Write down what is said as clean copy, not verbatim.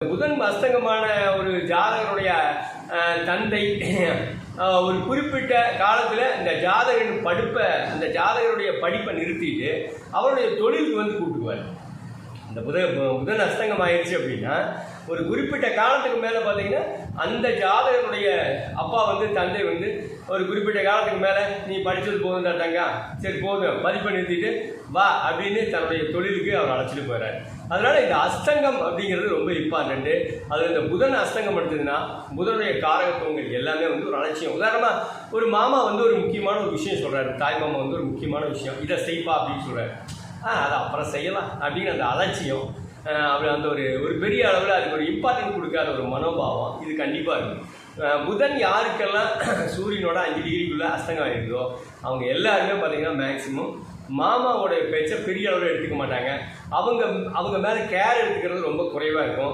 புதன் அஸ்தங்கமான ஒரு ஜாதகருடைய தந்தை ஒரு குறிப்பிட்ட காலத்தில் இந்த ஜாதகரின் அந்த ஜாதகருடைய படிப்பை நிறுத்திட்டு அவருடைய தொழிலுக்கு வந்து கூப்பிட்டுக்குவார். இந்த புதன் அஸ்தங்கம் ஆயிடுச்சு அப்படின்னா ஒரு குறிப்பிட்ட காலத்துக்கு மேலே பார்த்தீங்கன்னா அந்த ஜாதகருடைய அப்பா தந்தை ஒரு குறிப்பிட்ட காலத்துக்கு மேலே நீ படித்தது போதுண்டா தங்கா, சரி போதும், பதிப்பை நிறுத்திட்டு வா அப்படின்னு தன்னுடைய தொழிலுக்கு அவர் அழைச்சிட்டு போயிறாரு. அதனால் இந்த அஸ்தங்கம் அப்படிங்கிறது ரொம்ப இம்பார்ட்டண்ட்டு. அது இந்த புதன் அஸ்தங்கம் எடுத்ததுன்னா புதனுடைய காரகத்துவங்கள் எல்லாமே ஒரு அலட்சியம். உதாரணமாக ஒரு மாமா ஒரு முக்கியமான ஒரு விஷயம் சொல்கிறாரு, தாய் மாமா ஒரு முக்கியமான விஷயம், இதை செய்ப்பா அப்படின்னு சொல்கிறாரு. அதை அப்புறம் செய்யலாம் அப்படின்னு அந்த அலட்சியம், அப்படி அந்த ஒரு பெரிய அளவில் அதுக்கு ஒரு இம்பார்ட்டன்ட் கொடுக்காத ஒரு மனோபாவம் இது கண்டிப்பாக இருக்கும். புதன் யாருக்கெல்லாம் சூரியனோட 5 டிகிரிக்குள்ளே அஸ்தங்கம் ஆகிருக்குதோ அவங்க எல்லாருமே பார்த்திங்கன்னா மேக்சிமம் மாமாவோடைய பேச்சை பெரிய அளவில் எடுத்துக்க மாட்டாங்க. அவங்க மேலே கேர் எடுத்துக்கிறது ரொம்ப குறைவாக இருக்கும்.